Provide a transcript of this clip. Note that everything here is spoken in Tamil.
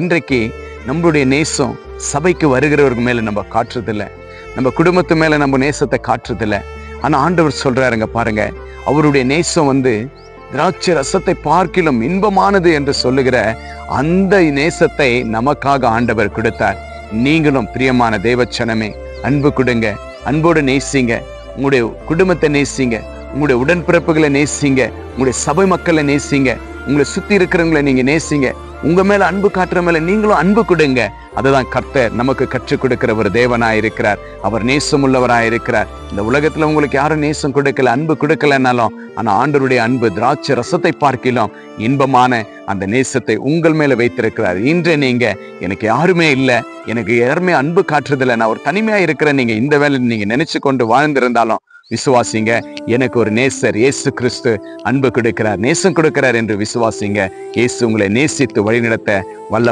இன்றைக்கு நம்மளுடைய நேசம் சபைக்கு வருகிறவருக்கு மேல நம்ம காட்டுறதில்ல, நம்ம குடும்பத்து மேல நம்ம நேசத்தை காட்டுறதில்ல. ஆனா ஆண்டவர் சொல்றாருங்க பாருங்க, அவருடைய நேசம் திராட்சை ரசத்தை பார்க்கிலும் இன்பமானது என்று சொல்லுகிற அந்த நேசத்தை நமக்காக ஆண்டவர் கொடுத்தார். நீங்களும் பிரியமான தேவச்சனமே, அன்பு கொடுங்க, அன்போடு நேசிங்க, உங்களுடைய குடும்பத்தை நேசிங்க, உங்களுடைய உடன்பிறப்புகளை நேசிங்க, உங்களுடைய சபை மக்களை நேசிங்க, உங்களை சுத்தி இருக்கிறவங்களை நீங்க நேசிங்க. உங்க மேல அன்பு காட்டுற மேல நீங்களும் அன்பு கொடுங்க. அதுதான் கர்த்தர் நமக்கு கற்றுக் கொடுக்கிற ஒரு தேவனாய் இருக்கிறார். அவர் நேசம் உள்ளவராய் இருக்கிறார். இந்த உலகத்துல உங்களுக்கு யாரும் நேசம் கொடுக்கல, அன்பு கொடுக்கலன்னாலும், ஆனா ஆண்டவருடைய அன்பு திராட்சை ரசத்தை பார்க்கிலும் இன்பமான அந்த நேசத்தை உங்கள் மேல வைத்திருக்கிறார். இன்று நீங்க எனக்கு யாருமே இல்லை, எனக்கு யாருமே அன்பு காட்டுறதில்லை, நான் ஒரு தனிமையா இருக்கிறேன், நீங்க இந்த வேலை நீங்க நினைச்சு கொண்டு வாழ்ந்திருந்தாலும் விசுவாசிங்க, எனக்கு ஒரு நேசர் இயேசு கிறிஸ்து அன்பு கொடுக்கிறார், நேசம் கொடுக்கிறார் என்று விசுவாசிங்க. இயேசு உங்களை நேசித்து வழிநடத்த வல்ல